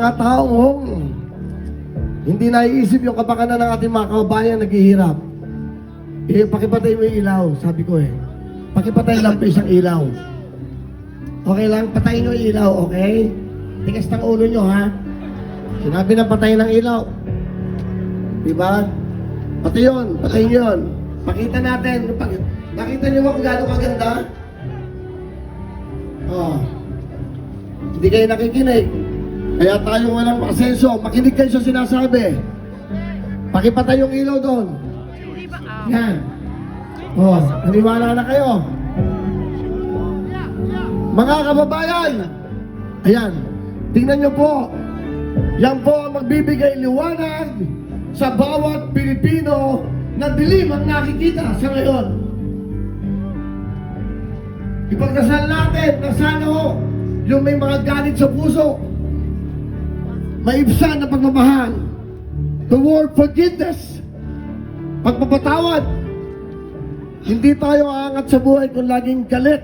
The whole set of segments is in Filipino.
Mga taong hindi naiisip yung kapakanan ng ating mga kababayan naghihirap. Pakipatay mo yung ilaw, sabi ko Pakipatay lang po isang ilaw. Okay lang, patayin nyo yung ilaw, okay? Tigas ng ulo nyo, ha? Sinabi na patayin ng ilaw. Diba? Pati yun, patayin nyo yun. Pakita natin. Nakita nyo ba kung gano'ng kaganda? Hindi kayo nakikinig. Kaya tayo walang asenso. Makinig kayo sa sinasabi. Pakipatay yung ilaw doon. Yan. Naniwala na kayo. Mga kababayan, ayan, tingnan nyo po. Yan po ang magbibigay liwanag sa bawat Pilipino na dilim ang nakikita sa ngayon. Ipagdasal natin na sana yung may mga galit sa puso, maibsan na pagmamahal, the word forgiveness, pagpapatawad. Hindi tayo aangat sa buhay kung laging galit.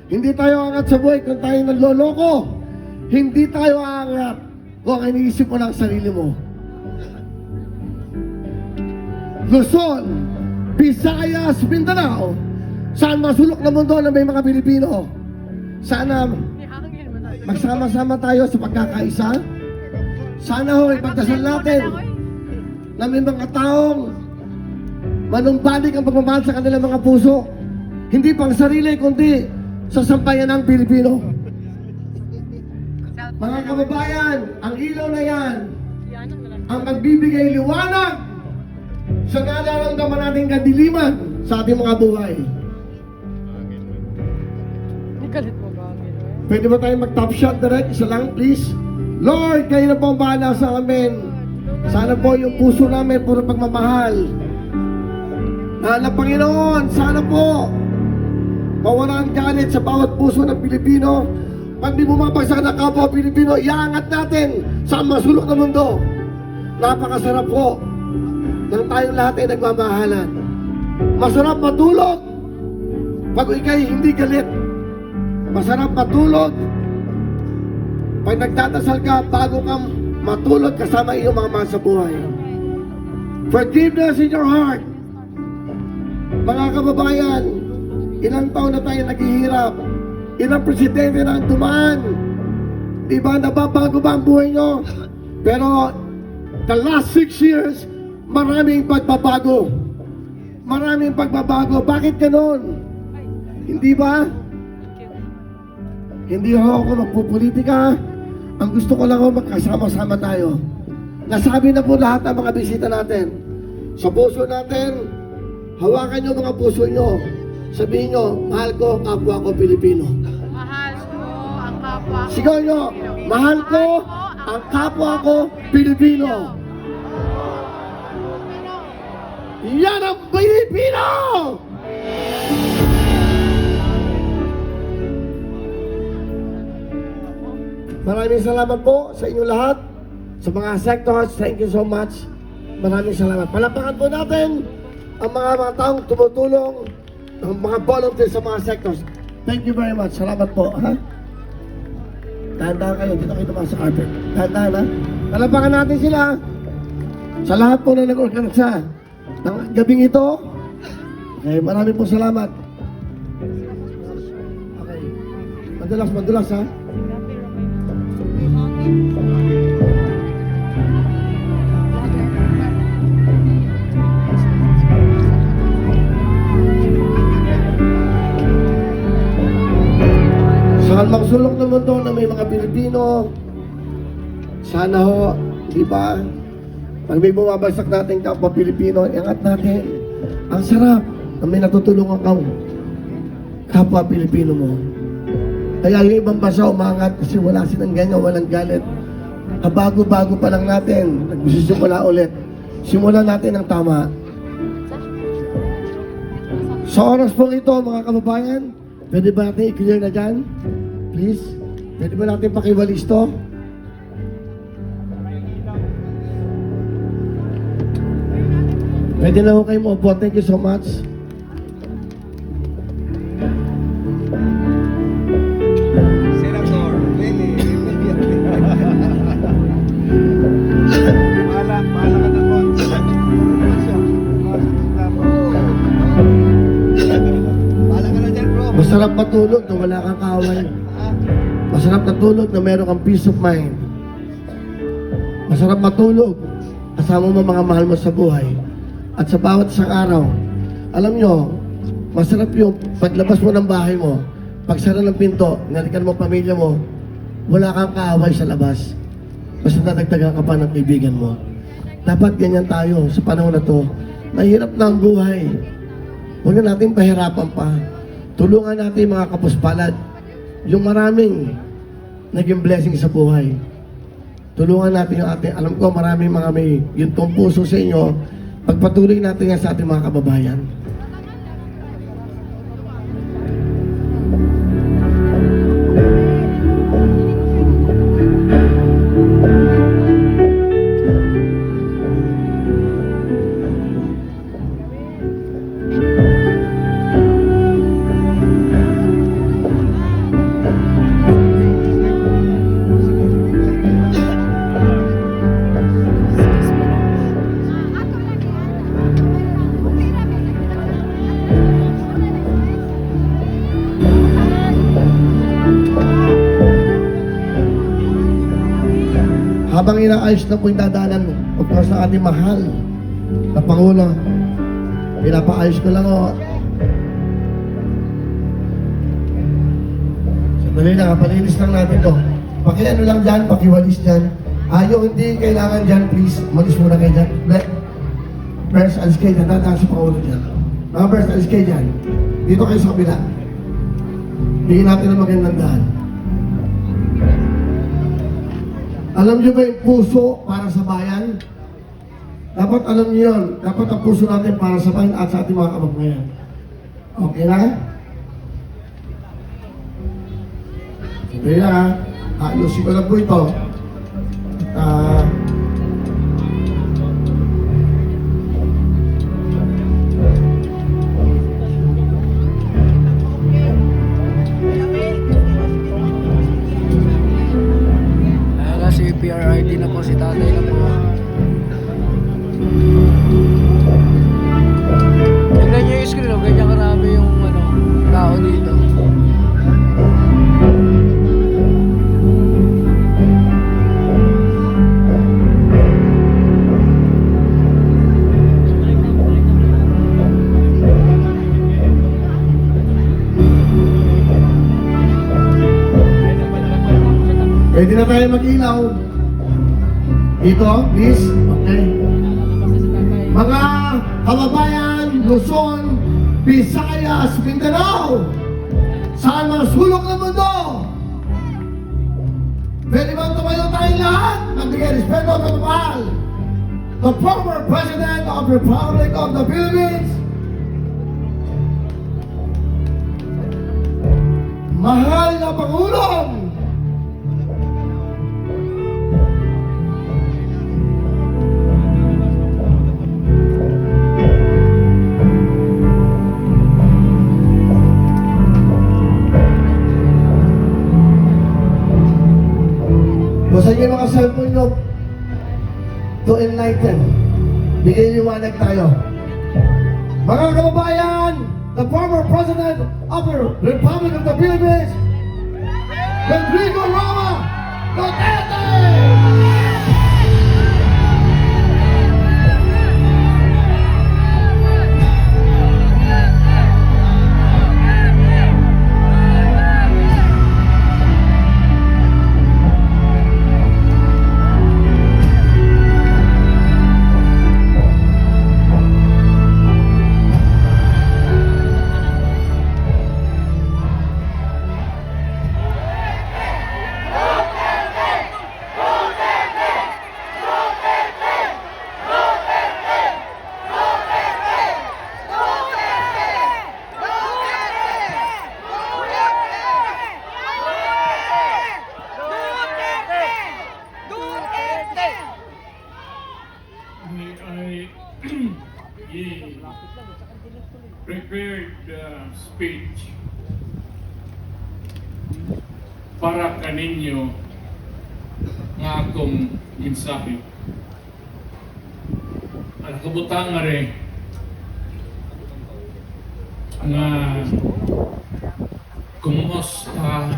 Hindi tayo aangat sa buhay kung tayo nagloloko. Hindi tayo aangat kung iniisip mo lang sarili mo. Luzon, Visayas, Mindanao, saan masulok na mundo na may mga Pilipino. Sana magsama-sama tayo sa pagkakaisa. Sana ipagdasal natin na may mga taong manumbalik ang pagmamahal sa kanilang mga puso. Hindi pang sarili, kundi sa sampayan ng Pilipino. Mga kababayan, ang ilaw na yan ang magbibigay liwanag sa nararamdaman nating kadiliman sa ating mga buhay. Pwede ba tayo mag-top shot direct? Isa lang, please. Lord, kayo na po ang bahala sa amin. Sana po yung puso namin puro pagmamahal. Na Panginoon, sana po mawala ang galit sa bawat puso ng Pilipino. Pag di bumabagsak na kapwa Pilipino, iangat natin sa masulok na mundo. Napakasarap po nang tayong lahat ay nagmamahalan. Masarap matulog pag ikay hindi galit. Masarap matulog pag nagdadasal ka bago kang matulog kasama iyong mga mahal sa buhay. Forgiveness in your heart. Mga kababayan, ilang taon na tayo naghihirap, ilang presidente na ang dumaan, diba nababago ba ang buhay nyo? Pero the last 6 years, maraming pagbabago. Maraming pagbabago. Bakit ganon? Hindi ba? Hindi ako magpupolitika. Ang gusto ko lang magkasama-sama tayo. Nasabi na po lahat ng mga bisita natin. Sa puso natin, hawakan nyo mga puso nyo. Sabihin nyo, mahal ko, kapwa ko Pilipino. Mahal ko ang kapwa ko. Sigaw nyo, mahal ko ang kapwa ko Pilipino. Yan ang Pilipino! Maraming salamat po sa inyong lahat. Sa mga sectors, thank you so much. Maraming salamat. Palapakan po natin ang mga taong tumutulong, ang mga volunteers sa mga sectors. Thank you very much. Salamat po. Ha? Dahan-dahan kayo. Dito kayo naman sa carpet. Dahan-dahan, ha? Palapakan natin sila. Sa lahat po na nag-organisa ng gabing ito. Okay, maraming po salamat. Okay. Madulas, ha? Saan magsulok ng mundo na may mga Pilipino, sana di ba? Pag may bumabagsak natin kapwa Pilipino, iangat natin. Ang sarap na may natutulungan kang kapwa Pilipino mo. Kaya yung ibang bansa umangat kasi wala silang ganyan, walang galit. Kabago-bago pa lang natin, nagsisimula ulit. Simulan natin ang tama. Sa oras po ito, mga kababayan, pwede ba natin i-clear na dyan? Please? Pwede ba natin pakiwalis to? Pwede na ho kayo mo po. Thank you so much. Senator, really? Masarap matulog na wala kang kaaway. Masarap matulog na meron kang peace of mind. Masarap matulog kasama mo mga mahal mo sa buhay. At sa bawat isang araw, alam nyo, masarap yung paglabas mo ng bahay mo, pagsara ng pinto, narikan mo pamilya mo, wala kang kaaway sa labas. Basta nadagdagan ka pa ng kaibigan mo. Dapat ganyan tayo sa panahon na to. Mahirap na ang buhay. Huwag na natin pahirapan pa. Tulungan natin mga kapuspalad. Yung maraming naging blessing sa buhay. Tulungan natin yung ating, alam ko maraming mga may yung puso sa inyo. Pagpatuloy natin yan sa ating mga kababayan. Habang inaayos na po yung dadanan, of course, na ating mahal na Pangulo, pinapaayos ko lang o. Sandali lang, palinis lang natin to. Pakiano lang dyan, pakiwalis dyan. Ayaw, hindi kailangan dyan, please. Malis muna kayo dyan. First, alis kayo dyan. Dadaan sa Pangulo dyan. Mga first, alis kayo dyan. Dito kayo sa kabila. Bigyan natin ng magandang daan. Alam niyo ba yung puso para sa bayan? Dapat alam niyo yun. Dapat ang puso natin para sa bayan at sa ating mga kababayan. Okay na? Okay na ha. Ayusin ko lang po ito. Si PRID na po, si tatay na po. Tingnan nyo yung screen, ganyan karami yung tao dito. Pwede na tayo mag-ilaw. Dito, please. Okay. Mga kababayan, Luzon, Visayas, Mindanao, saan man sulok ng mundo, pwede bang tumayo tayong lahat? Magbigay respeto at pagmamahal. The former President of the Republic of the Philippines, mahal na Pangulong basta yung mga cellphone nyo to enlighten. Bigay liwanag tayo. Mga kababayan, the former President of the Republic of the Philippines, Rodrigo Roa Duterte! prepared speech para kaninyo nga akong mensahe. Ang kabutang nga rin, nga kumusta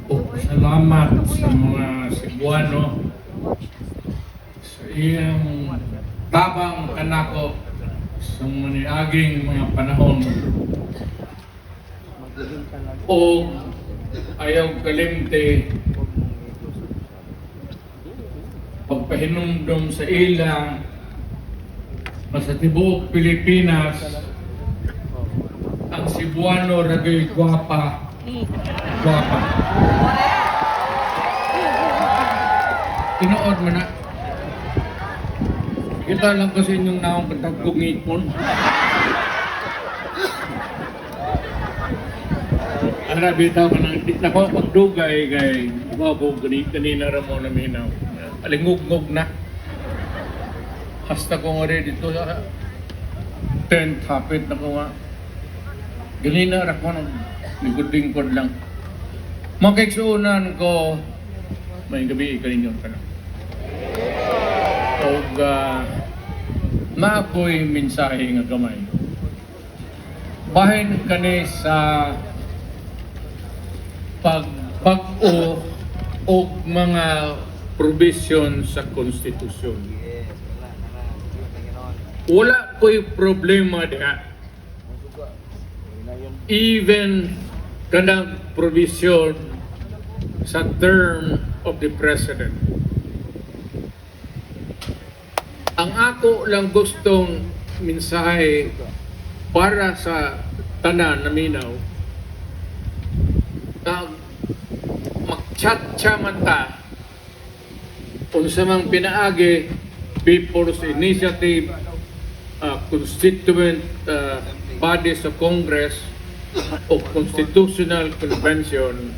o salamat sa mga Cebuano sa iyang tabang kanako sa maniaging mga panahon o ayaw kalimte pagpahinumdum sa ila sa tibuok Pilipinas ang Cebuano ragay gwapa. Tinood mo na. Kita lang kasi inyong naong katagkong ngipon. Arabi tao ka nang nako magdugay kay iba ko kanina ra mo na minaw. Alingog-ngog na. Hasta ko nga rin dito sa tent hapit na ko nga. Ganina ra ko nang lingkod-lingkod lang. Makiksuunan ko may gabi kaninyo ka na. O maako'y mensahe nga gamay. Bahin kani sa pag-o o mga provision sa konstitusyon. Wala ko'y problema diha. Even kanang provision sa term of the president. Ang ako lang gustong mensahe para sa tanan na minaw, mag-chat-cha man ta unsa mang pinaagi People's Initiative, constituent bodies of Congress o Constitutional Convention,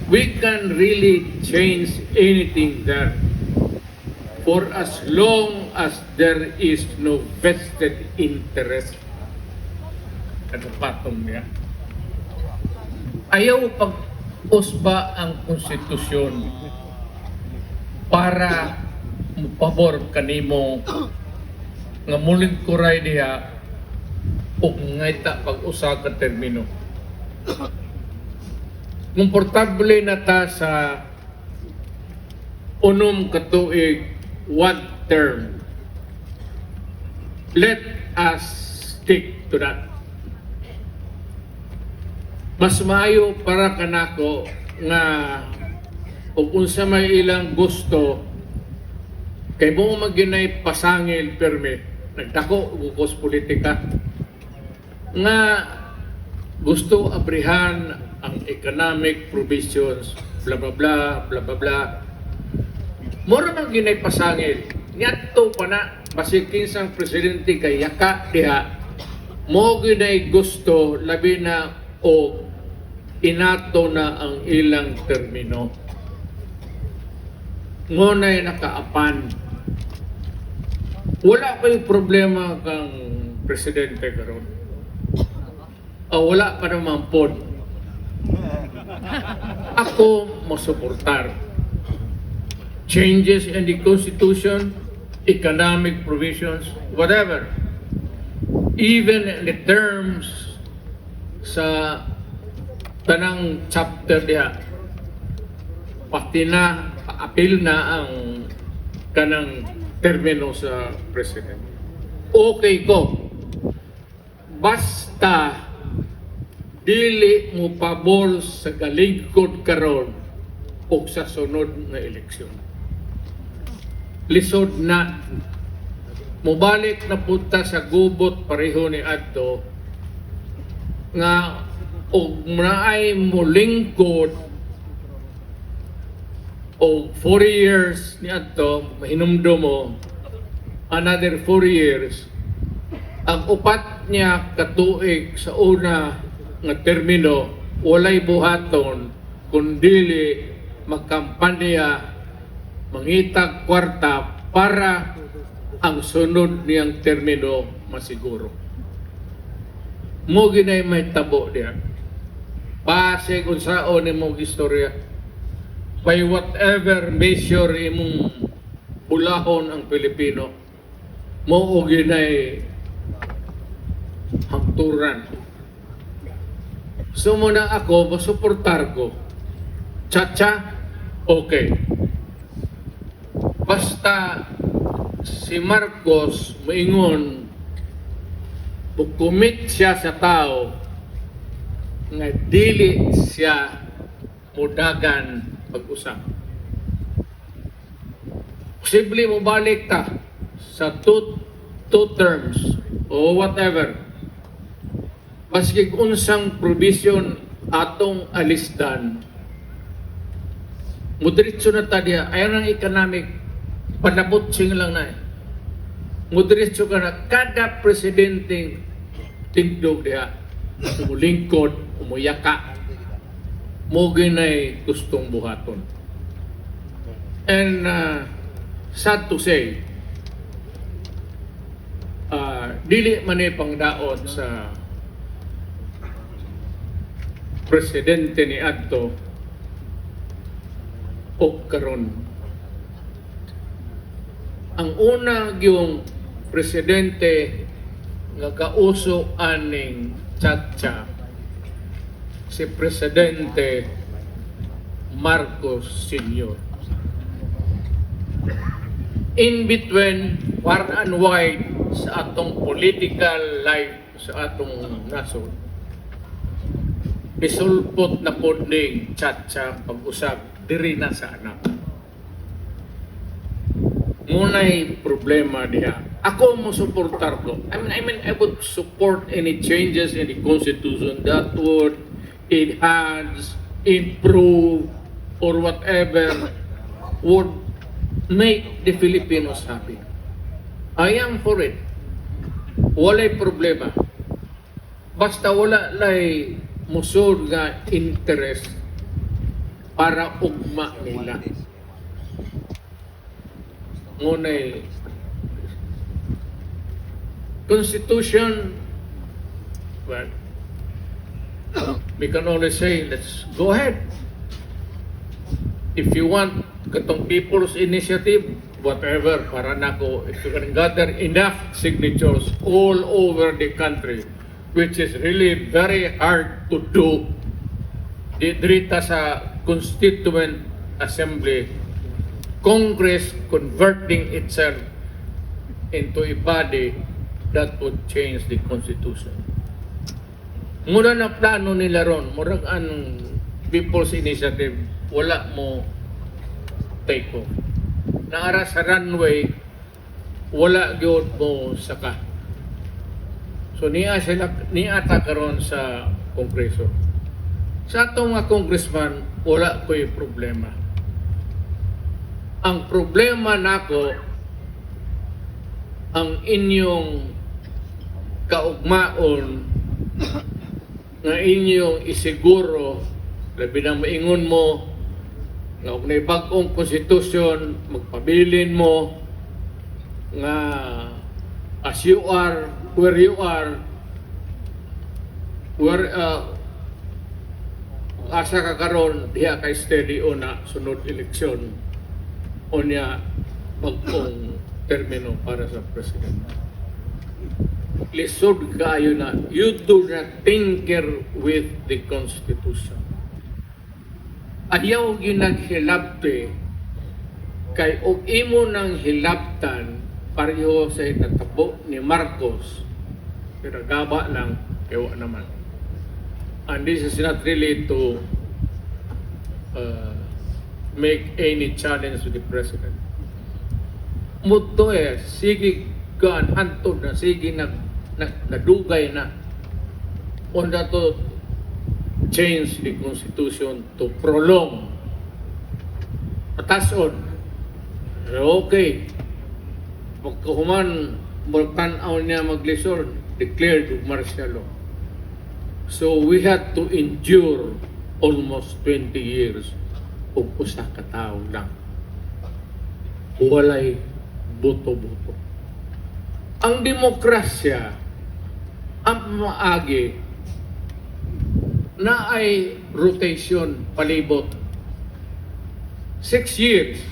we can really change anything there for as long as there is no vested interest. Ano patong niya? Ayaw pag-usba ang konstitusyon para pabor kanimo nga muling kuray diha o ngay ta pag-usa ka termino. Komportable na ta sa unom ka tuig one term. Let us stick to that. Mas maayo para kanako nga o unsa may ilang gusto kay mo maginay pasangil perme nagdako gukos politika nga gusto abrihan ang economic provisions bla bla bla bla bla bla mura man ginay pasangil ngadto pa na basig kinsang presidente kay yaka diha mo ginay gusto labi na o inato na ang ilang termino. Ngunay nakaapan. Wala pa yung problema kang presidente karon. Wala pa naman po. Ako masuportar. Changes in the Constitution, economic provisions, whatever. Even in the terms sa tanang chapter diha pati na apil na ang kanang termino sa president. Okay ko. Basta dili mo pabor sa galingkod karon o sa sunod na eleksyon. Lisod na. Mubalik na punta sa gubot pareho ni Adto nga og naay molingkod o 4 years ni adto mahinumdo mo another 4 years ang upat niya katuig sa una nga termino walay buhaton kundi magkampanya mangitag kwarta para ang sunod niyang termino masiguro. Mo ginay may tabo diyan. Base kung saan imong istorya by whatever measure imong bulahon ang Pilipino mo ginay hangturan. So muna ako, masuportar ko. Chacha, okay. Basta si Marcos moingon, bukumit siya sa tao nga dili siya mudagan pag-usap. Posible mo balik ta sa two terms o whatever. Maski unsang provision atong alisdan, mudiretso na ta diya. Ayaw ng economic, panabutsing lang na. Mudiretso ka na, kada presidente tingdog diya, umulingkod, umuyaka, mo ginay gustong buhaton. And sad to say, dili man pangdaot sa presidente ni adto o karon. Ang una yung presidente nga kauso aning Chacha, si Presidente Marcos Sr. In between, far and wide sa atong political life sa atong nasod, isulpot na po ning Chacha pag-usap diri na sa anak. Muna'y problema diha. Ako mo suportar ko. I mean, I would support any changes in the Constitution that would enhance, improve, or whatever would make the Filipinos happy. I am for it. Walay problema. Basta wala lay musod nga interest para ugma nila. Ngunay Constitution, well, we can only say, let's go ahead. If you want katong people's initiative, whatever, para nako, if you can gather enough signatures all over the country, which is really very hard to do, dito sa Constituent Assembly, Congress converting itself into a body that would change the Constitution. Mura na plano nila ron, murag ang People's Initiative, wala mo take off. Naara sa runway, wala gyud mo saka. So niya karon sa Kongreso. Sa atong mga congressman, wala ko'y problema. Ang problema nako, ang inyong kaugmaon nga inyong isiguro, labi na maingon mo nga kung may bagong konstitusyon, magpabilin mo nga as you are, where you are, where asa ka karon diha kay steady o na sunod eleksyon o niya bagong termino para sa president. Lisod kayo na, you do not tinker with the Constitution. Ayaw ginaghilabte kay og imo nang hilabtan pareho sa itatabo ni Marcos, pero gaba lang, ewa naman. And this is not really to make any challenge to the president. Muto sige gaan hantod na, sige nadugay na on to change the Constitution to prolong atason. Okay, pagkahuman magtanaw niya maglisod, declared martial law. So we had to endure almost 20 years o usa ka tawo lang. Walay boto-boto. Ang demokrasya, ang maagi, na ay rotation palibot. 6 years.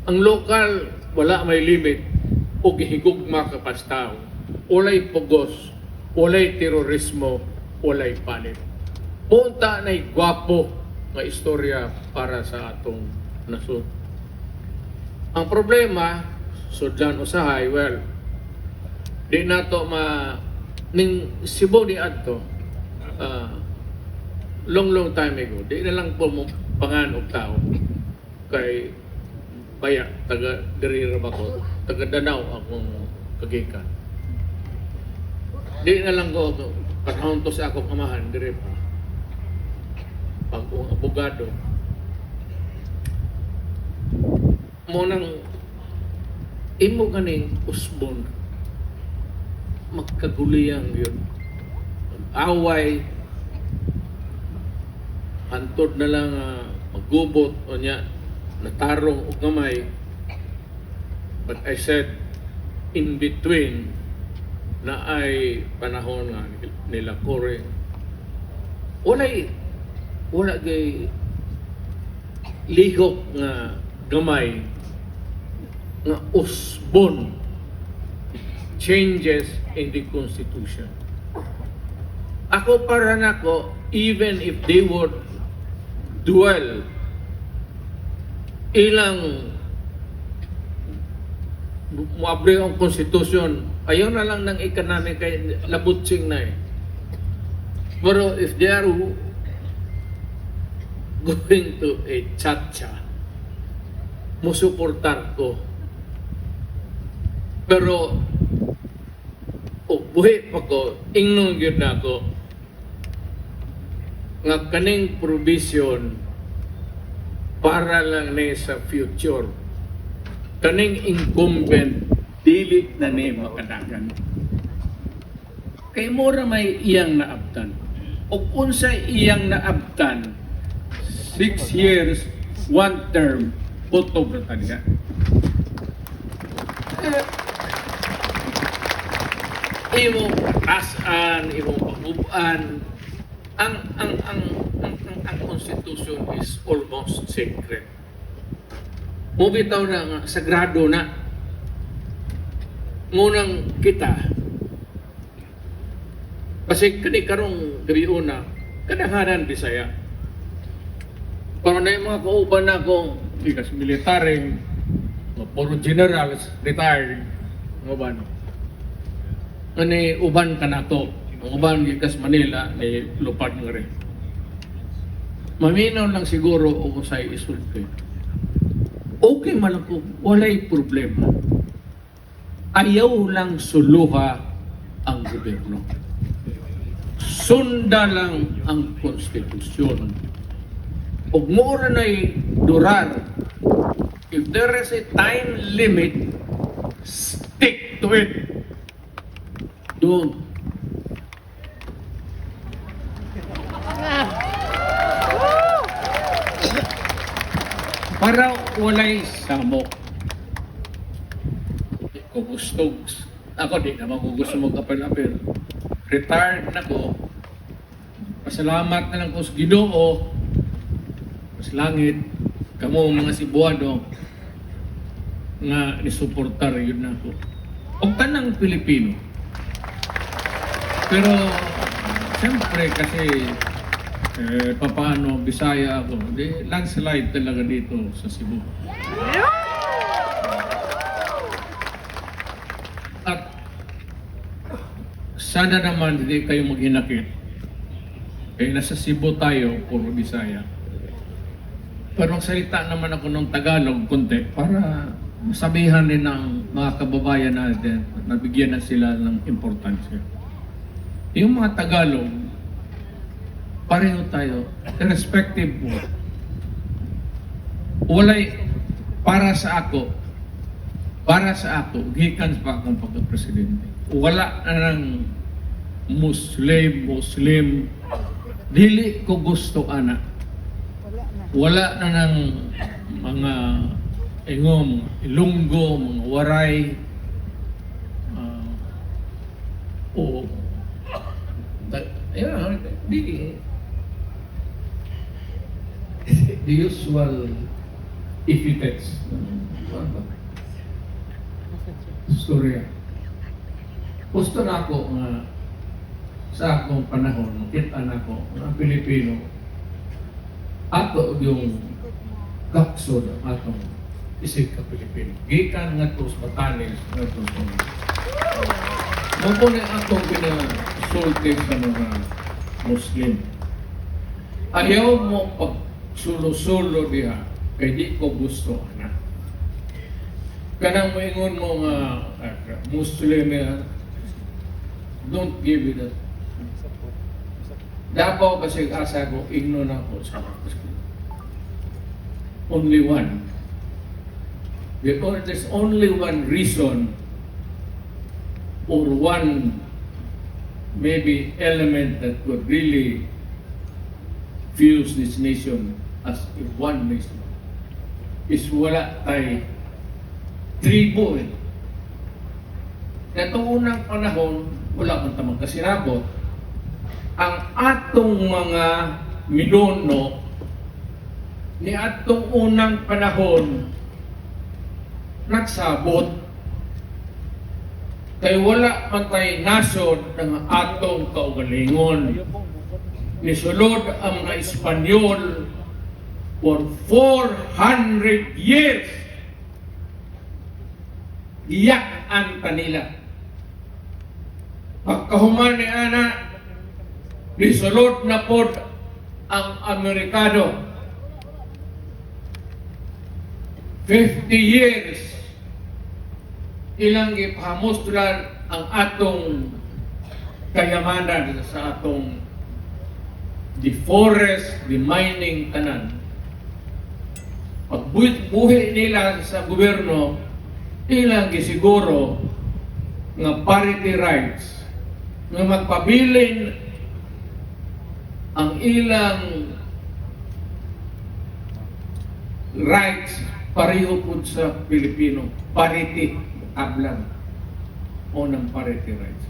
Ang local, wala may limit o gihigugma ka pas tao. walay pugos, walay terorismo, walay panit. Punta na gwapo nga istorya para sa atong nasod. Ang problema, sudlan usahay, well, di na to ning Cebu ni adto, long time ago, di na lang po mo panganog tao kay baya, taga Dirira ako, taga Danau akong kagikan. Di na lang ko, panahon to sa akong amahan, dire pa. Pag abogado, mo nang imo ganing usbon, magkaguliyang yun. Away, antod na lang maggubot o niya, natarong o gamay. But I said, in between, na ay panahon nga nila Kore, wala gay lihok nga gamay nga usbon changes in the Constitution. Ako para nako, even if they would duel ilang muabre ang Constitution, ayaw na lang ng economic kay labutsing na eh. Pero if they are going to a chacha, musuportar ko. Pero buhi pa ko, ingnon yun na ako, nga kaning provision para lang na sa future. Kaning incumbent, dili na ni makadagan. Kay mura may iyang naabtan. O unsa iyang naabtan, 6 years, 1 term, puto Britanya. Imo asan, imo paguban, ang Constitution is almost sacred. Mubitaw na nga, sagrado na. Ngunang kita, kasi kani karong gabi una, kadahanan Bisaya. Para na yung mga kauban na akong ikas military, puro generals, retired, mga uban. Ani uban ka na to, ang uban ikas Manila, ni lupad nga rin. Maminaw lang siguro o sa'y isulti. Okay man ako, walay problema. Ayaw lang suluha ang gobyerno. Sunda lang ang konstitusyon. Ug mura na'y durar. If there is a time limit, stick to it. Don't. Para walay samok. Kugustog. Ako di naman gusto magkapal-apil. Retired na ko. Pasalamat na lang ko sa Ginoo. Sa langit. Kamo mga Cebuano nga nisuportar yun na ko. O tanang Pilipino. Pero siyempre kasi papaano, Bisaya ako, di landslide talaga dito sa Cebu. At sana naman hindi kayo maghinakit. Kaya nasa Cebu tayo, puro Bisaya. Pero salita naman ako ng Tagalog konti para masabihan din ng mga kababayan natin, nabigyan na sila ng importansya. Yung mga Tagalog, pareho tayo, irrespective mo. Walay, para sa ako, gikan pa akong pagka-presidente. Wala na ng Muslim, dili ko gusto anak. Wala na ng mga ingom, Ilonggo, mga Waray, the usual epithets. Storya. gusto na ako nga sa akong panahon, makita na ko ang Pilipino ato yung kaksod atong isig ka Pilipino. Gikan nga to sa Batanes nga to sa Muna atong pinasulti sa mga Muslim. Ayaw mo pag sulo-sulo diha, kay di ko gusto na. Kanang moingon mo nga Muslim don't give it that. Dapaw kasi asa ko, igno na ko sa only one. Because there's only one reason or one maybe element that could really fuse this nation as one nation is wala tay tribo eh. Katong unang panahon, wala man tamang kasinabot. Ang atong mga minuno ni atong unang panahon nagsabot kay wala man tay nasod ng atong kaugalingon. Nisulod ang mga Espanyol for 400 years. Iyak-an kanila. Pagkahuman ni Ana, nisulod na po ang Amerikano. 50 years ilang ipahamustulan ang atong kayamanan sa atong the forest, the mining, tanan. Pagbuhi nila sa gobyerno, ilang gisiguro nga parity rights, nga magpabilin ang ilang rights pareho po sa Pilipino. Parity, ablang o ng parity rights.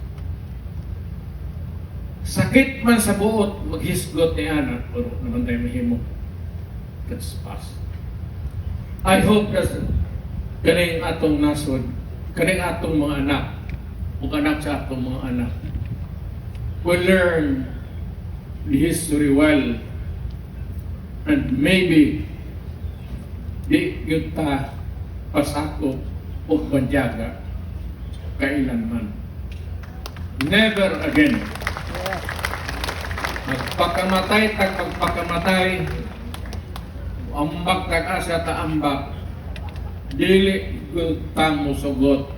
Sakit man sa buot, maghisgot ni Ana, pero naman tayo mahimo. That's past. I hope that kaning atong nasod, kaning atong mga anak, o anak sa atong mga anak, will learn the history well, and maybe di yun ta pasako o banyaga kailanman. Never again. Magpakamatay tag pagpakamatay, ambak tag asa ta ambak, dili ta musugot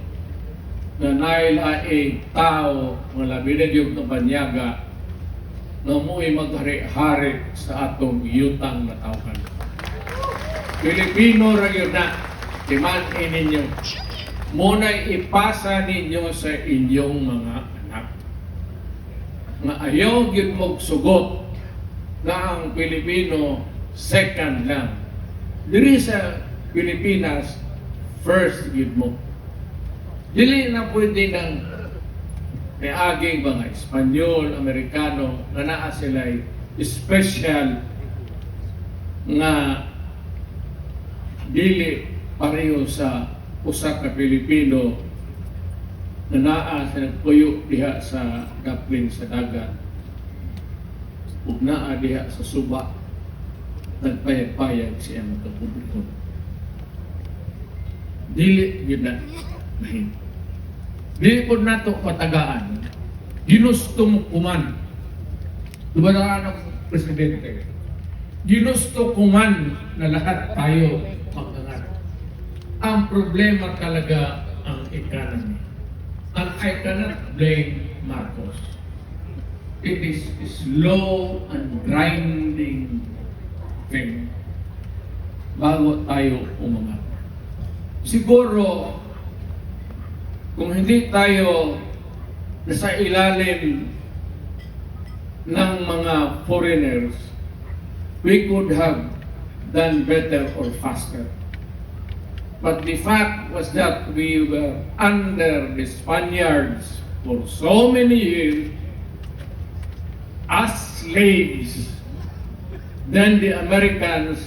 na nailaing tao nga labi na yung kabanyaga na mo'y maghari-hari sa atong yutang na tawhan. Pilipino ra yun na, timan-in ninyo. Muna'y ipasa ninyo sa inyong mga anak. Nga ayaw yun magsugot na ang Pilipino second lang. Diri sa Pilipinas, first yun mo. Dili na pwede ng may aging mga Espanyol, Amerikano, na naa sila'y special nga dili pareho sa usa ka Pilipino na naa sa nagpuyo diha sa daplin sa dagat ug naa diha sa suba nagpayag-payag siya mga publiko. Dili yun na mahin. Dili po nato patagaan. Ginusto mo kuman. Diba na ang presidente? Ginusto kuman na lahat tayo magkangan. Ang problema talaga ang economy. And I cannot blame Marcos. It is a slow and grinding thing bago tayo umangat. Siguro, kung hindi tayo nasa ilalim ng mga foreigners, we could have done better or faster. But the fact was that we were under the Spaniards for so many years as slaves, then the Americans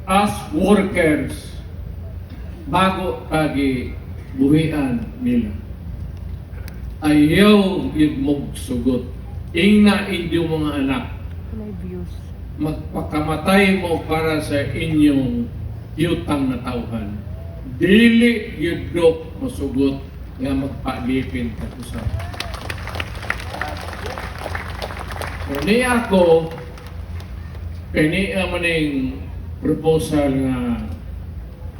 as workers, bago buhian nila. ayaw yun mong sugot. Ingna inyong mga anak. Magpakamatay mo para sa inyong yutang na tauhan. Dili yun do masugot nga magpalipin ka sa. So ni ako, kani maning proposal nga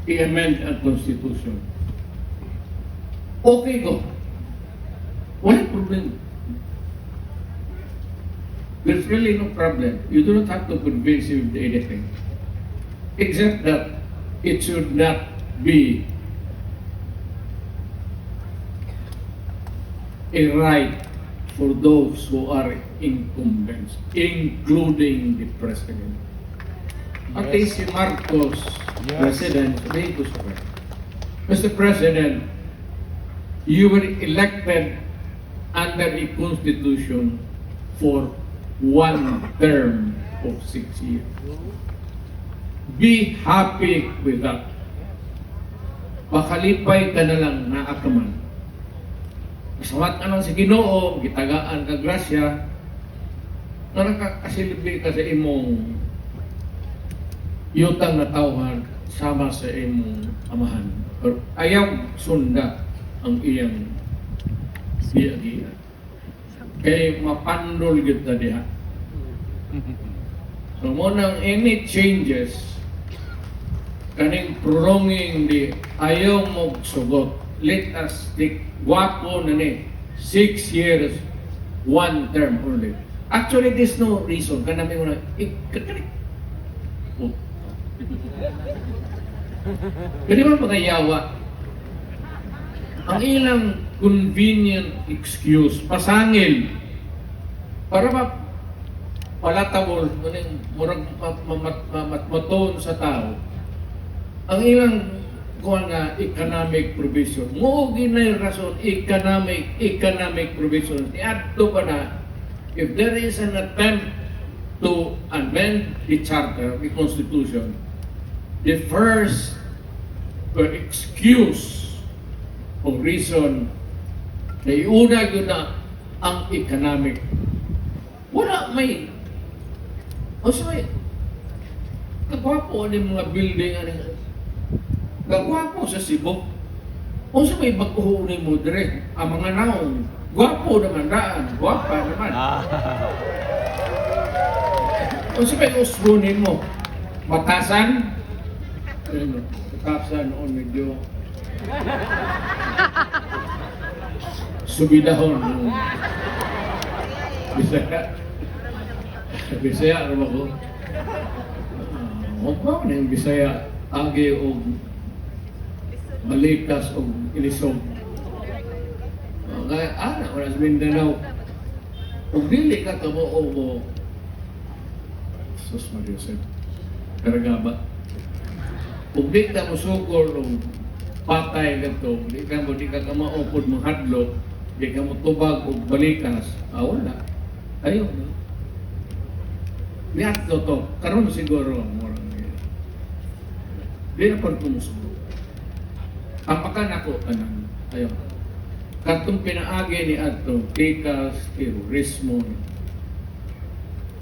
i-amend ang Constitution. Okay ko. Walang problem. There's really no problem. You do not have to convince him of anything. Except that it should not be a right for those who are incumbents, including the President. Pati si Marcos, President, sabihin ko sa kanya, Mr. President, you were elected under the Constitution for 1 term of 6 years. Be happy with that. Pakalipay ka na lang na akaman. Masawat ka lang sa Ginoo, gitagaan ka grasya, na nakakasilbi ka sa imong yutang na tauhan sama sa imong amahan. Pero ayaw sunda ang iyang iya-iya. Kay mapandol gyud ta diha. So mo nang any changes kaning prolonging di ayaw mo sugot. Let us take guwapo na ni 6 years 1 term only. Actually there's no reason kanami mo na Kaya man pagayawa ang ilang convenient excuse, pasangil, para palatawol, murag matmaton sa tao, ang ilang kuha nga economic provision. Mo ginay rason, economic provision. Iadto pa na, if there is an attempt to amend the charter, the constitution, the first excuse o reason na iuna yun na ang economic. Wala may. O so may kagwapo ang mga building kagwapo sa Cebu. O so may magkuhunin mo dire ang mga naong. Gwapo naman daan. Gwapa naman. O so may usbunin mo. Matasan. Matasan o medyo subidahon. Bisaya ano ko? Huwag mo na yung Bisaya agi o Balikas o Ilisog. Kaya anak ko na sa Mindanao. Kung dili ka kamo o Sus Mariosep Karagaba. Kung di ka musukol o patay ka to, di ka kamaupod mong hadlok, di ka mo tubag o balikas, wala. Ayun. Niat to, karon siguro ang morang nila. Di na pag tumusugo. Apakan ako, tanan. Ayun. Katong pinaagi ni Ato, tikas, terorismo.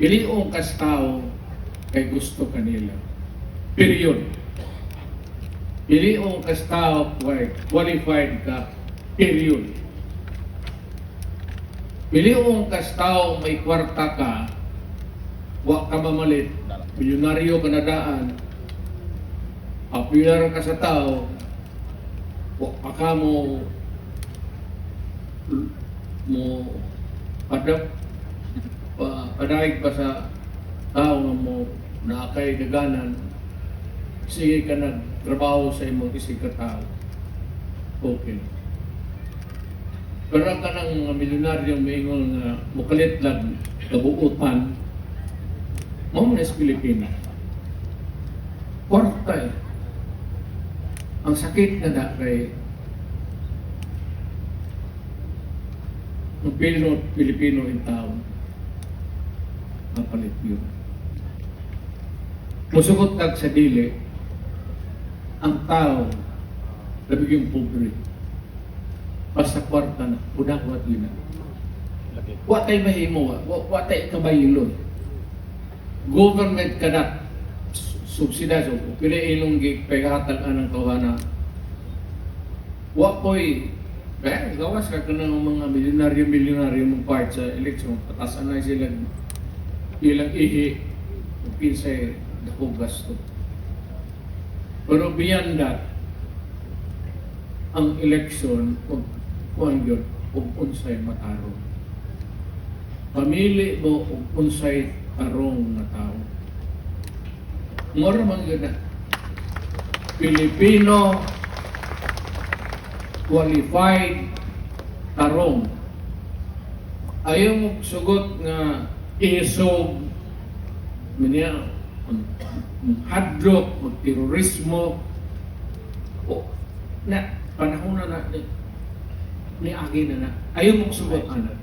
Iliong kas tao kay gusto kanila. Period. Iliong kas tao kay qualified ka. Period. Iliong kas tao may kwarta ka, wa ka mamalit, milyonaryo ka na daan, popular ka sa tao, wa pa ka mo padaig pa sa tao nga mo naakay kaganan, sige ka na trabaho sa imong isig ka tao. Okay. Pero ka ng mga milyonaryong maingol na mukalitlag kabuutan, mo na sa Pilipinas. Kwarta eh. Ang sakit na da kay ng Pilipino in town. Mapalit yun. Musugot kag sa dili, ang tao nabiging pobre. basta kwarta na, udang-wat yun na. Watay mahimo, watay kabaylo. Government cannot subsidize o pila ilong paghatag anang kawana. Wa po'y gawas ka ng mga milyonaryo mong part sa eleksyon, patasan na sila ilang ihi, kinsay dako gasto. Pero beyond that, ang eleksyon, kung yun, kung unsay matarong. Pamili mo kung unsay tarong na tao. Mora man yun na, Pilipino qualified tarong. Ayaw mo sugot nga isog, hadlok, magterorismo, o na panahon na ni Agi na ayaw mo sugot anak.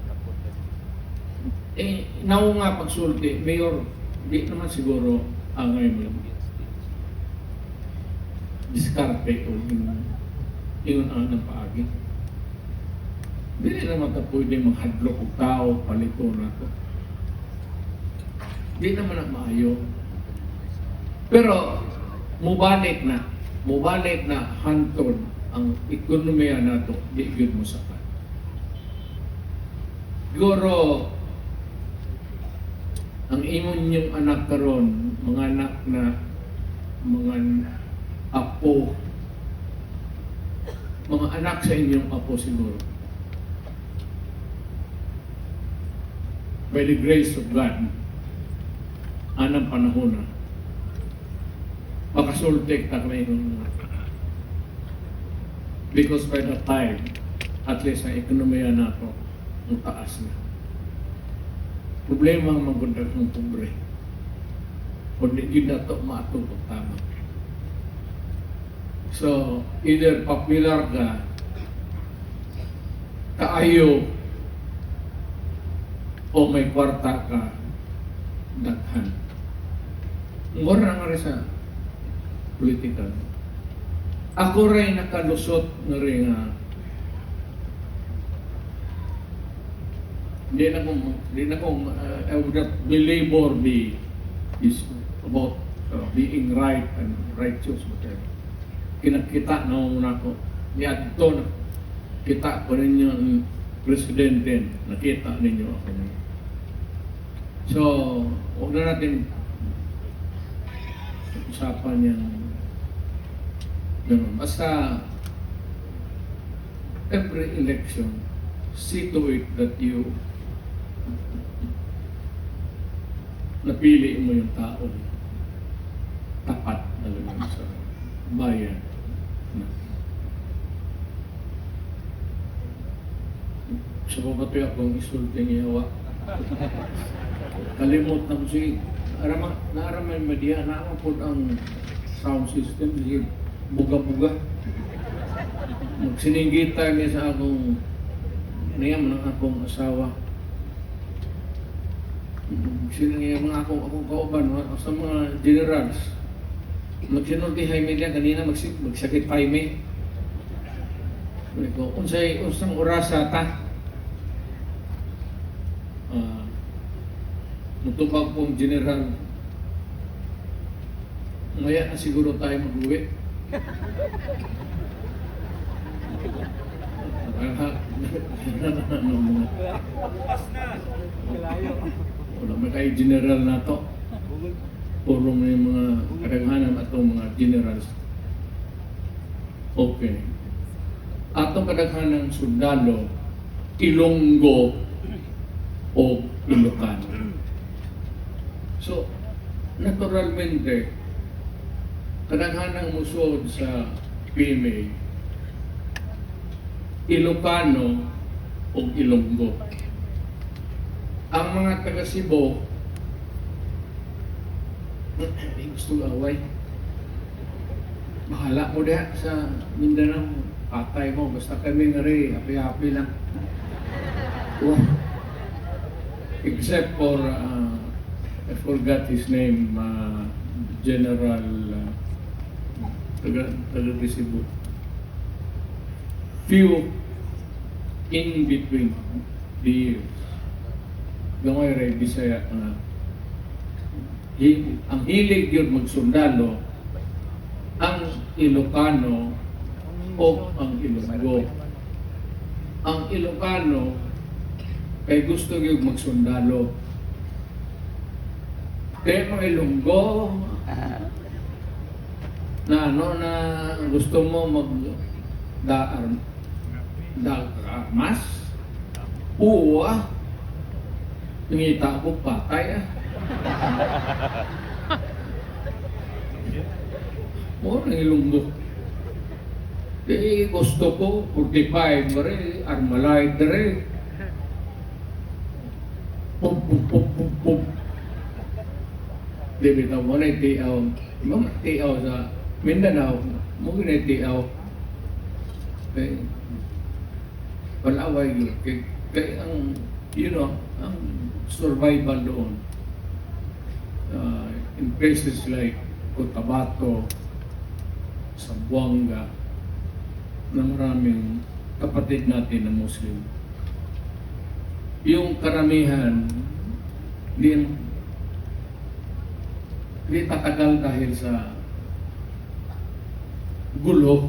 Nao nga pagsulti, Mayor, di naman siguro angay mo lang. Diskarte o yun ang ng paagi. Hindi naman ito pwede maghadlok o tao, palito na ito. Hindi naman ang maayo. Pero, mubalik na hantod ang ekonomiya na ito, di yun mo sapat. Siguro, ang imon niyong anak karon, mga anak na mga apo, mga anak sa inyong apo siguro. By the grace of God, anang panahon na, makasultik na kami because by the time, at least ang ekonomiya na ito, ang taas na. Problema ang magkundag ng pobre. Kung hindi na ito maatong tama. So, either popular ka, kaayo, o may kwarta ka, daghan. Mura nga rin sa political. Ako rin nakalusot na rin nga I would not belabor is about being right and righteous, whatever. Kinakita na muna ko. Niadto na kita ko ninyo ang presidente, nakita ninyo ako. So, huwag na natin usapan yan. Ganun. Basta, every election, see to it that you napili mo yung tao tapat talaga sa bayan. Sa papatoy akong isulti niya wa. Kalimot na mo si naaraman media na po ang sound system sige buga-buga. Magsininggitan niya sa akong niyam ng akong asawa. Sinangya mga akong kauban sa mga generals. Magsinulti Jaime diyan kanina magsakit Jaime. Ko unsang orasa ta. Mutubag pong general. Maya na siguro tayo mag-uwi. Wala may kayo general na to. Puro may mga kadaghanan atong mga generals. Okay. Atong kadaghanan sundalo, Ilonggo o Ilocano. So, naturalmente, kadaghanang musod sa PMA, Ilocano o Ilonggo. Ang mga taga Cebu, gusto away. Bahala mo diha sa Mindanao, patay mo, basta kami nga rin, happy-happy lang. Except for, I forgot his name, General taga Cebu. Few in between the years. Gamay rin, Bisaya nga. Ang hilig yun magsundalo, ang Ilocano o ang Ilonggo. Ang Ilocano, kay gusto yung magsundalo. Kaya mga Ilonggo, na ano na gusto mo mas uwa ngita ko patay mo nang Ilonggo kaya gusto ko 45 mare Armalite dere pum pum pum pum pum di bitaw mo na itiaw mga tiaw sa Mindanao mo gina tiaw kay palaway yun kay ang ang survival doon in places like Cotabato, Zamboanga na maraming kapatid natin na Muslim yung karamihan di tatagal dahil sa gulo.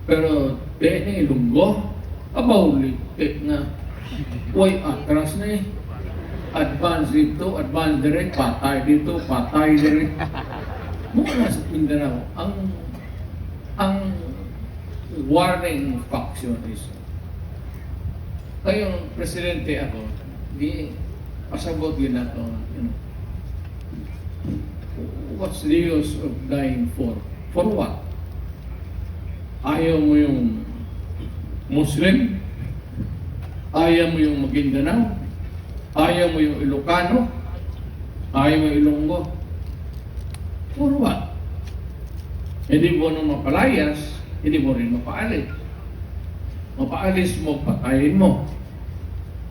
Pero dahil Ilonggo, abawli, na way atras na eh. Advance dito, advance dire, patay dito, patay dire. Muna sa Mindanao, ang warning faction is kayong presidente ako, di pasabot yun ako. What's the use of dying for? For what? Ayaw mo yung Muslim? Ayaw mo yung Maguindanao? Ayaw mo yung Ilocano? Ayaw mo yung Ilonggo? For what? Hindi mo nung mapalayas, hindi mo rin mapaalis. Mapaalis mo, patayin mo.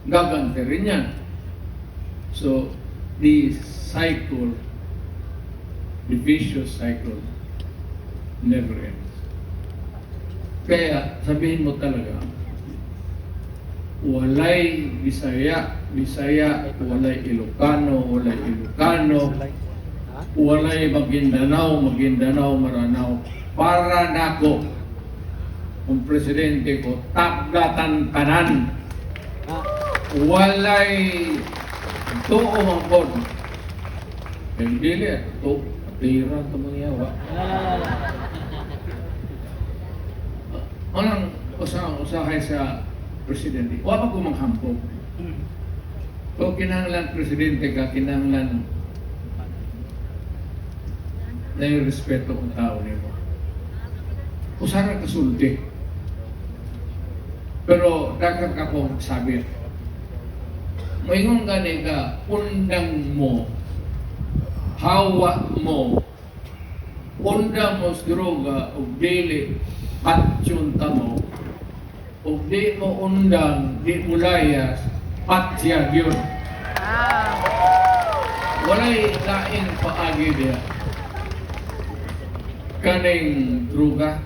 Gagante rin yan. So, the cycle, the vicious cycle, never ends. Kaya, sabihin mo talaga, walay Bisaya, walay Ilocano, walay Maguindanao, Maranao. Para nako, ang presidente ko, taglatan tanan. Walay tuo mangkod. Hindi ito, tira ito mangyawa. Anong usahay sa presidente? Wala ko manghampog. Kung kinahanglan presidente ka, kinahanglan na yung respeto kong tao niyo. Usara ka sulti. Pero dagat ako sabi, mayroon gani ka, undang mo, hawa mo, undang mo sa droga, o dili, patsyunta mo, o di mo undang, di mo layas, patsya yun. Walay lain paagi diya. Kaning droga,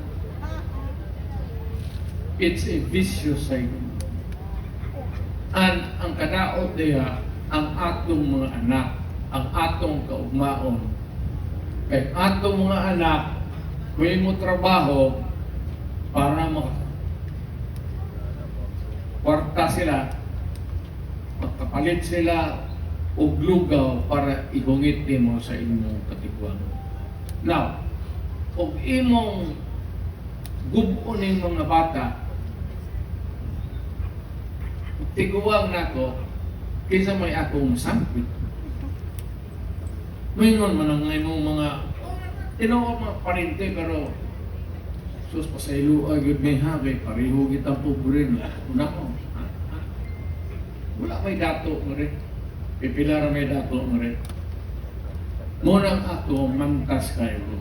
it's a vicious cycle. And ang kadaot diya, ang atong mga anak, ang atong kaugmaon. Kay atong mga anak, may mo trabaho para kwarta sila, magkapalit sila og lugaw para igungit mo sa inyong katigwang. Now, og imong gubuon ng mga bata, tiguwang nako, kaysa may akong sampit. Mayroon man ang imong mga tinawa mga parente, pero sus pasaylo agad may hagay, pareho kita pobre no. Una ko. Wala may dato mo rin. Pipilara may dato mo rin. Munang ako, mantas kayo ko.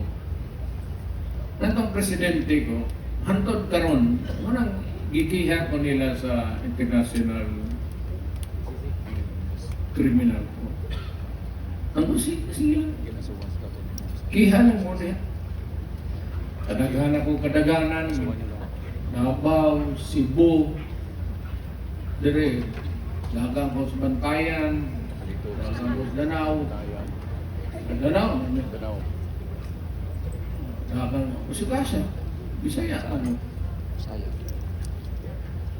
Natong presidente ko, hantod karon, munang gikiha ko nila sa International Criminal Court. Ang sila. Kiha lang mo niya. Kadaganan ko kadaganan. Davao, Cebu, dire, dagang ko sa Bantayan, dagang ko sa Danao, dagang ko sa Gasa, Bisaya, ano.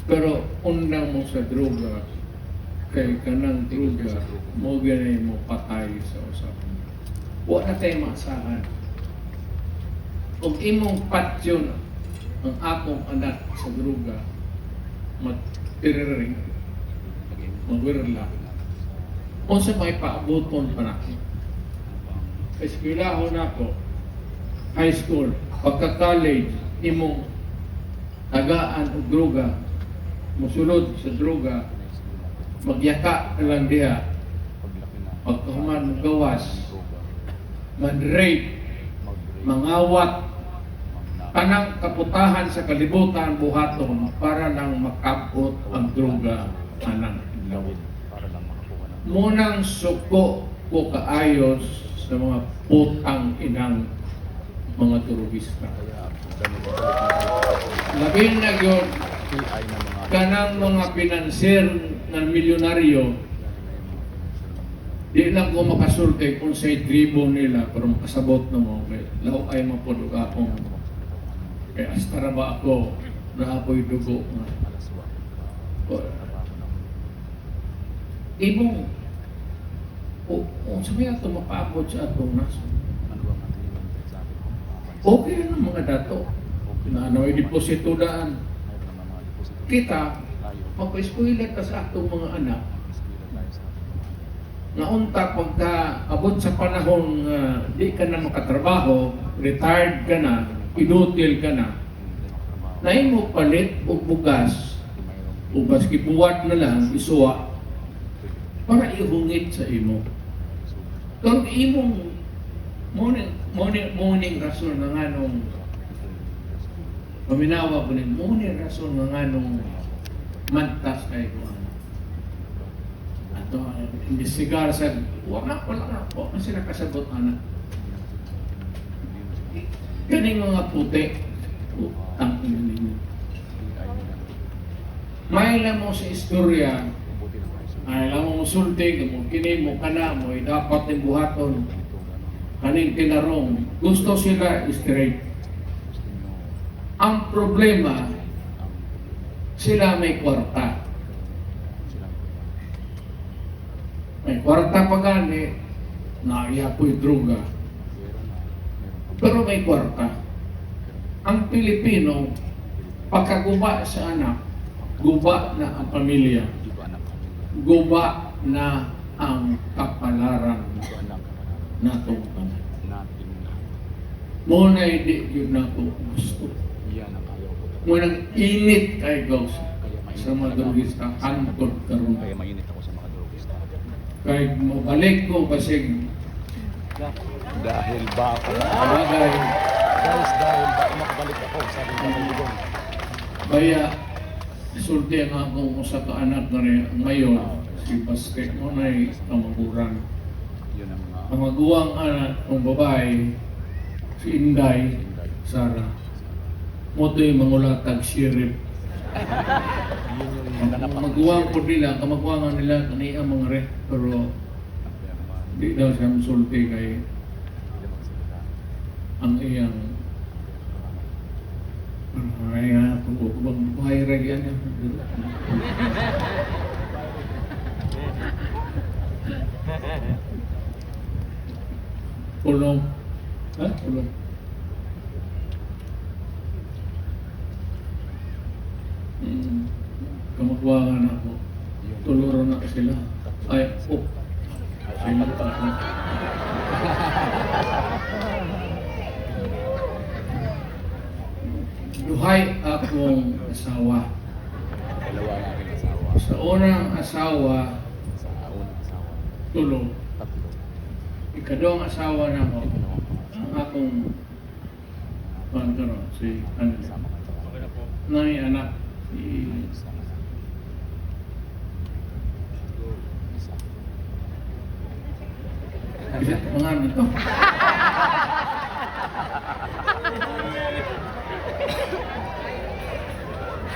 Pero undang mo sa droga, kay kanang droga, mo ganay mo patay sa usapan. Wala tayo maasahan. Kung imong patyon ang akong anak sa droga, matiriring, magwirla. Kung sa may paabuton pa na. Eskwelaho na ako, high school, pagka-college, imong tagaan o droga, musulod sa droga, magyaka na lang diha, pagkahuman gawas, man-rape, mangawat, kanang kaputahan sa kalibutan buhaton para lang makabot ang droga anang lawid. Munang suko ko kaayos sa mga putang inang mga turubista. Labi na yun, kanang mga pinanser ng milyonaryo, di lang ko makasulti kung sa'y tribo nila, pero makasabot na mo, law ay mapulog akong, kaya astara ba ako, na ako'y dugo. Ibong, kung sabi ito makaabot sa atong naso, okay lang mga dato, na ano ay deposito daan. Kita, magpa-eskwela ka sa atong mga anak, naunta pagka abot sa panahon di ka na makatrabaho, retired ka na, inutil ka na, na imo palit o bugas, o baski buwat na lang, isuwa, para ihungit sa imo. Kung imong morning rason ng anong paminawa ko rin, morning rason ng anong mantas kay ko. Ato, imbestigar sa, wala na sila kasabot anak. Kaning mga puti, utang ninyo. May lang mo sa istorya, ay lang mo sulti, mo kini mo kana mo, dapat ng buhaton, kaning tinarong, gusto sila straight. Ang problema, sila may kwarta. May kwarta pa gani, naiya po'y droga. Pero may kwarta. Ang Pilipino, pagkaguba sa anak, guba na ang pamilya. Guba na ang kapalaran natong anak. Muna hindi yun na ito gusto. Munang init kay Gauss sa mga drogista, hantod karon. Kaya mainit ako sa mga drogista. Kaya mabalik ko kasi Dahil ba ako bagay. Guys, dahil ba makabalik ako sa ating pamilyon. Kaya sulti ang akong usa ka anak na rin ngayon, si Basket mo na kamaguran. Yun ang mga Ang maguwang anak ng babae, si Inday, Sara. Moto yung mangulatag sheriff. Ang maguwang po nila, kamagwangan nila, kanina mga rep, pero di daw siya sulti kay ang iyang ay kung bang buhay rin yan. Pulong. Ha? Pulong. Kamagwangan ako. Tuluro na sila. Ay, oh. Sila pa. Duhay akong asawa. dalawa namin asawa. Sa unang asawa, Sa unang asawa. tulong. Tatlo. Ikadong asawa na ako. Ginawa ko. Ang akong pantaro, si Anne. Sama ka sa Nang anak, si Sama sa isa. Bisa, mga ano to?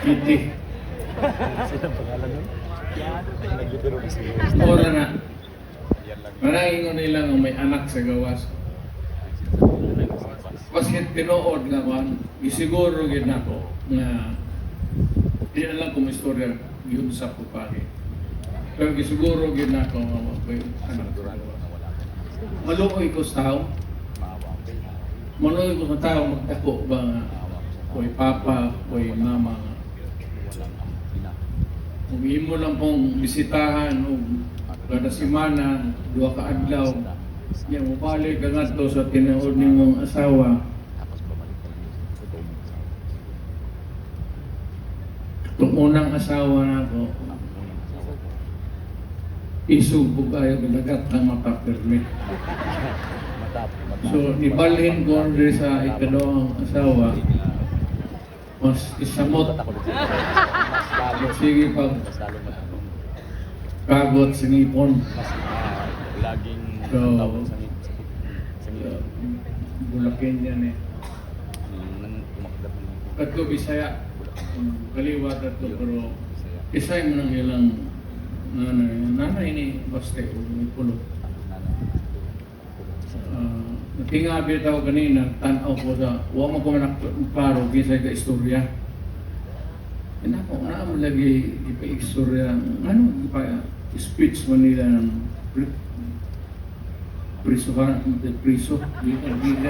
Kitty. Silang pangalan nun? Naglibero na siguro. Ora na. Yan lang. Maraming nila nga may anak sa gawas. Kasi tinuod nga man, isiguro gid nako nga di na lang kung istorya yun sa kupari. Pero isiguro gid nako nga may anak sa gawas. Maluoy ko sa tao. Maluoy ko sa tao magdako ba nga ko'y papa, ko'y mama nga. Kung imo lang pong bisitahan o kada semana, 2 ka adlaw, yan mo balik ka nga to sa tinuod nimong asawa. Itong unang asawa na ako, isubog kayo galagat ng mapapirmit. So, ibalhin ko rin sa ikadawang asawa, mas isamot. Sige pag kagot sa ngipon. Laging So, tawag sa bulakin yan eh. tumakdap ng Kadto Bisaya, kaliwat at to, pero isay mo ng ilang nanay ni Baste o may pulo. Natingabi ako kanina, tanaw ko sa, huwag mo ko manakparo, kisay ka istorya. Ako, naman lagi ipa-istorya, speech mo nila ng prisohan, priso, dito,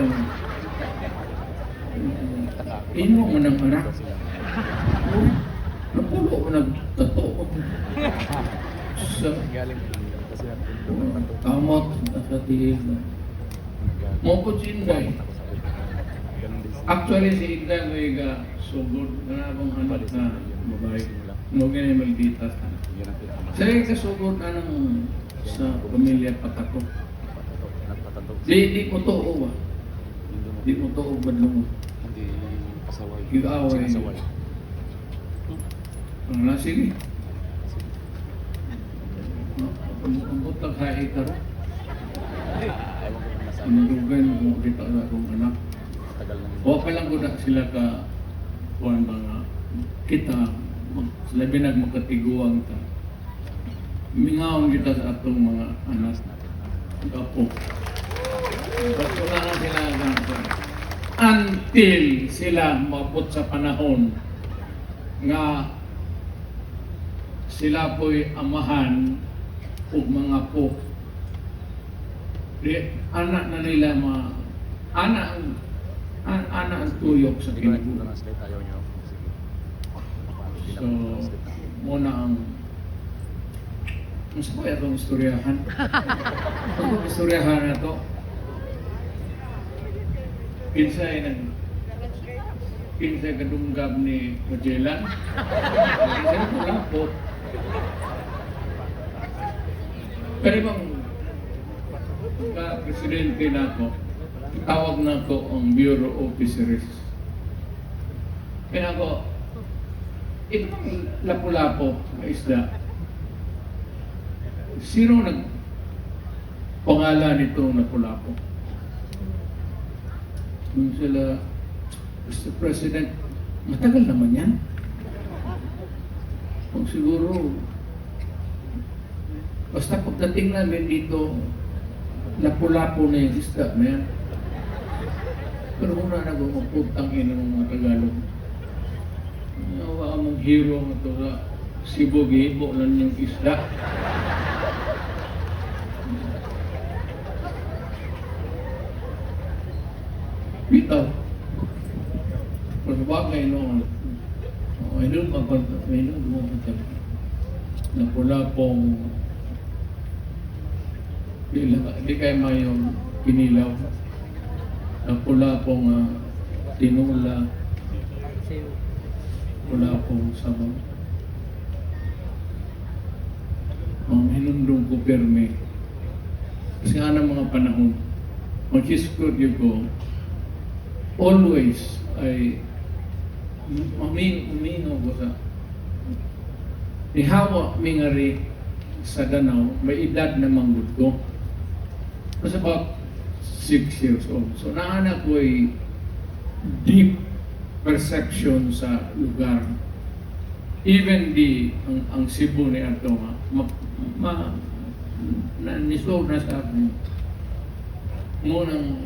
ino mo ng anak. Napulo ko nagtato. Sa galing kasi kamot sa tiil. Mo po si Inday. Actually, si Inday may sugod na abang anak na babae. Mo ganyan maldita. Saya kasugod na ng sa pamilya Patako. Di mo to ba? Di mo to ba nung Hindi pasaway. Ig-away. Sinasaway. na sige. Ang utang hai ka ro. Ewan ko kung nasa Manugan kung kita na akong anak. tagal ng O pa lang ko na sila ka kuan mga kita sila binag magkatiguang ta. Mingaon kita sa atong mga anak. Gapo. Pagkulangan sila ganito. Until sila mabot sa panahon nga sila po'y amahan o mga po. Di, anak na nila anak ang tuyok sa Hindi ko kinabuhi. na-translate. Ayaw nyo. Sige. So, muna ang mas po itong istoryahan. Itong istoryahan na to. Kinsay kadunggab ni Magellan. Kinsay kulapot. Pero bang presidente na ako, tawag na ako ang Bureau Officers. Kaya ako, itong lapu-lapo na isda, sino pangalan nitong lapu-lapo? Nung sila, Mr. President, matagal naman yan. Kung siguro, basta pagdating namin dito, lapu-lapo na yung isda na yan. Pero muna nag-umuputang ina ng mga Tagalog. Nawa mong hero nga ito sa Cebu, gihibo lang yung isda. Bitaw. Pagbagay noon. Ayun mo na pula pong di kayo mayong pinilaw. Na pula pong tinula. Pula pong sabon. Ang hinundong ko perme. Kasi nga ng mga panahon, mag-iscord yun ko, always ay umingaw ko sa ihawa mingari sa Danau, may edad na manggod ko. I was about 6 years old. So naanak ko ay deep perception sa lugar. even ang Cebu ni ato nga nisod na sa akin mo nang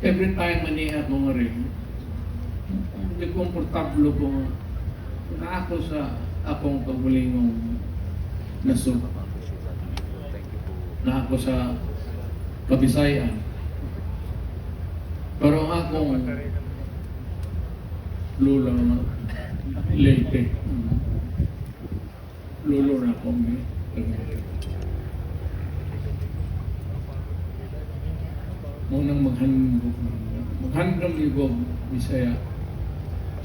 every time maniha ko nga rin hindi komportable ko na ako sa akong kagulingong nasod na ako sa Kabisayan pero ang akong lula na Leyte lulo na akong munang maghandam libog Bisaya.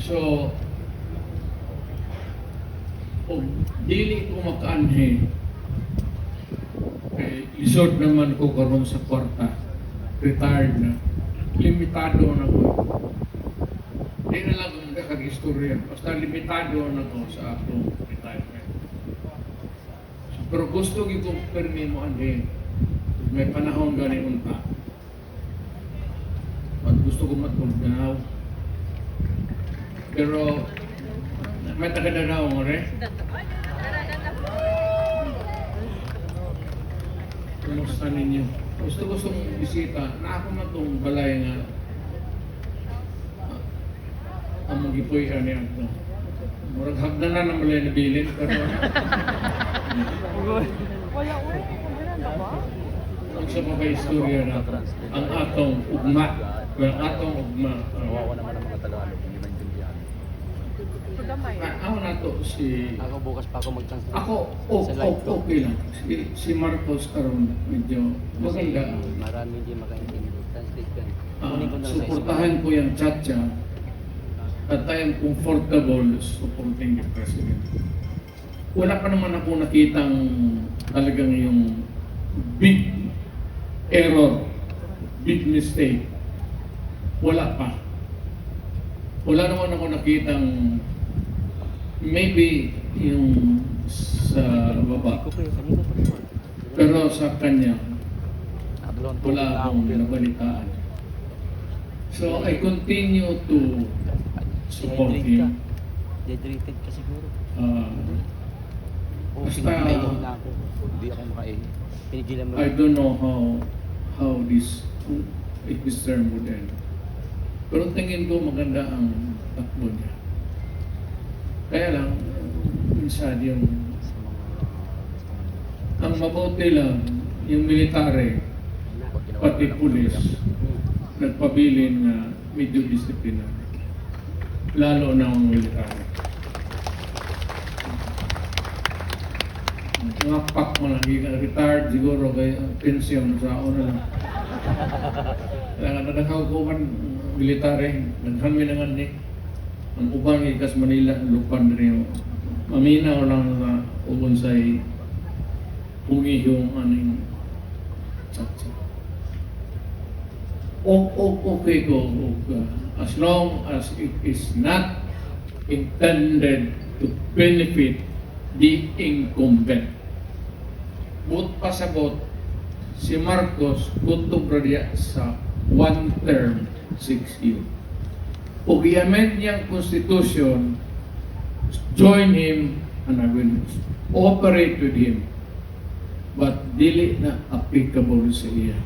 So og dili ko makaanhe kay lisod naman ko karon sa kwarta, retired na, limitado na ko. Di na lang kung kakag-istorya, basta limitado na ko sa akong retirement. So, pero gusto ko permi mo anhe, may panahon gani unta. At gusto ko matugnaw. Pero may taga-danaw mo rin. Kumusta ninyo? Gusto mong bisita. Na ako na itong balay nga ang magipoy ka niya ito. Murag hagdan na ng balay na bilin. Pero ang sa mga istorya na ang atong ugma. Ang atong ugma. Kawawa naman ang mga Tagalog, hindi maintindihan. Ako na to si... Ako bukas pa ako mag-translate. Ako, Sa live ko. okay lang. Si Marcos karon medyo maganda. Marami hindi makaintindi. Translate ka. Kunin ko na lang sa Suportahan ko yung chat-chat at I am comfortable supporting the President. Wala pa naman ako nakitang talagang yung big error, big mistake. Wala pa. Wala naman ako nakitang maybe yung sa baba. Pero sa kanya, wala akong binabalitaan. So I continue to support him. Dehydrated ka siguro. Basta, Pinainom na ako. Hindi ako makain. Pinigilan mo I don't know how this term would end. Pero tingin ko maganda ang takbo niya. Kaya lang, minsan yung ang mabuti lang, yung military, pati pulis, nagpabilin na medyo disiplina. Lalo na ang military. Mga pak mo lang, retired siguro kay pension sa una lang. Kaya nadakaw ko man military, naghanmi na nga ni. Ang ubang ikas Manila, lupan rin. Maminaw lang na ubon sa'y pungi yung aning chat-chat. Okay ko, as long as it is not intended to benefit the incumbent. But pasabot, si Marcos kutob radya sa one term, 6 years. Pag i-amend niyang constitution, join him and I will cooperate with him. But dili na applicable sa iya.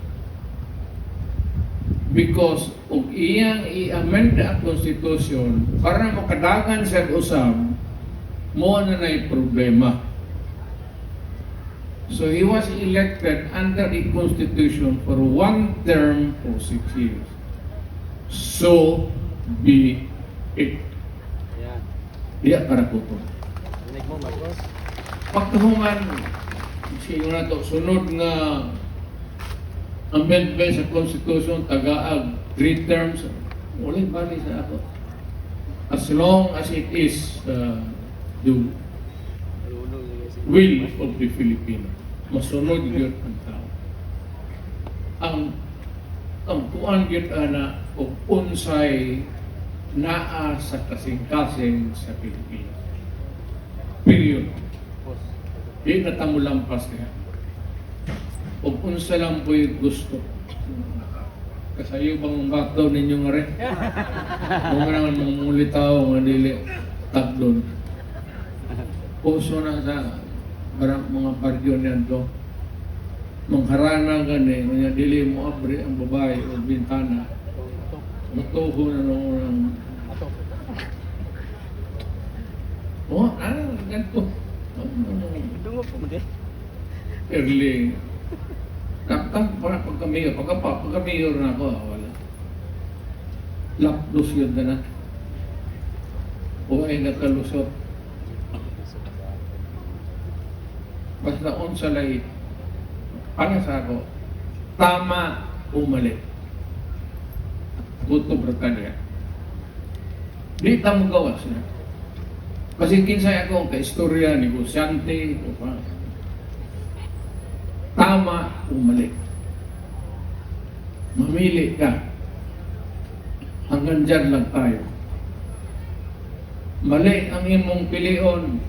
Because kung iyang i-amend ang constitution para makadagan sa usam, mo na na'y problema. So he was elected under the constitution for one term for 6 years. So be it. Yan. Diya para ko to. Rinig mo, Marcos. Pagtuhungan, siyo na to, sunod nga amendment sa Constitution, tagaag, 3 terms, wala bali sa ako. As long as it is the will of the Filipino, masunod yun ang tao. Ang tuan yun na o unsay naa sa kasing-kasing sa Pilipinas. Period. Di natamulampas niya. O unsa lang po yung gusto. Kasayo bang bato ninyo nga rin? Kung naman mangulitaw nga dili taglon. puso na sa barang mga baryo niyan to. Mangharana gani, mga dili mo abri ang babae o bintana. Matuho na noon ang ganito. Dungo po mo din. Early. Kaptang para pagka-mayor na ako, wala. Lapdos yun na. O ay nakalusot. Basta on sa lahi. Para sa ako, tama umalik. Gusto Britanya. Di tamo gawas na. Kasi kinsay ako ka-istorya, negosyante, o pa. Tama umalik. Mamili ka. Hanggang dyan lang tayo. Mali ang imong pilion.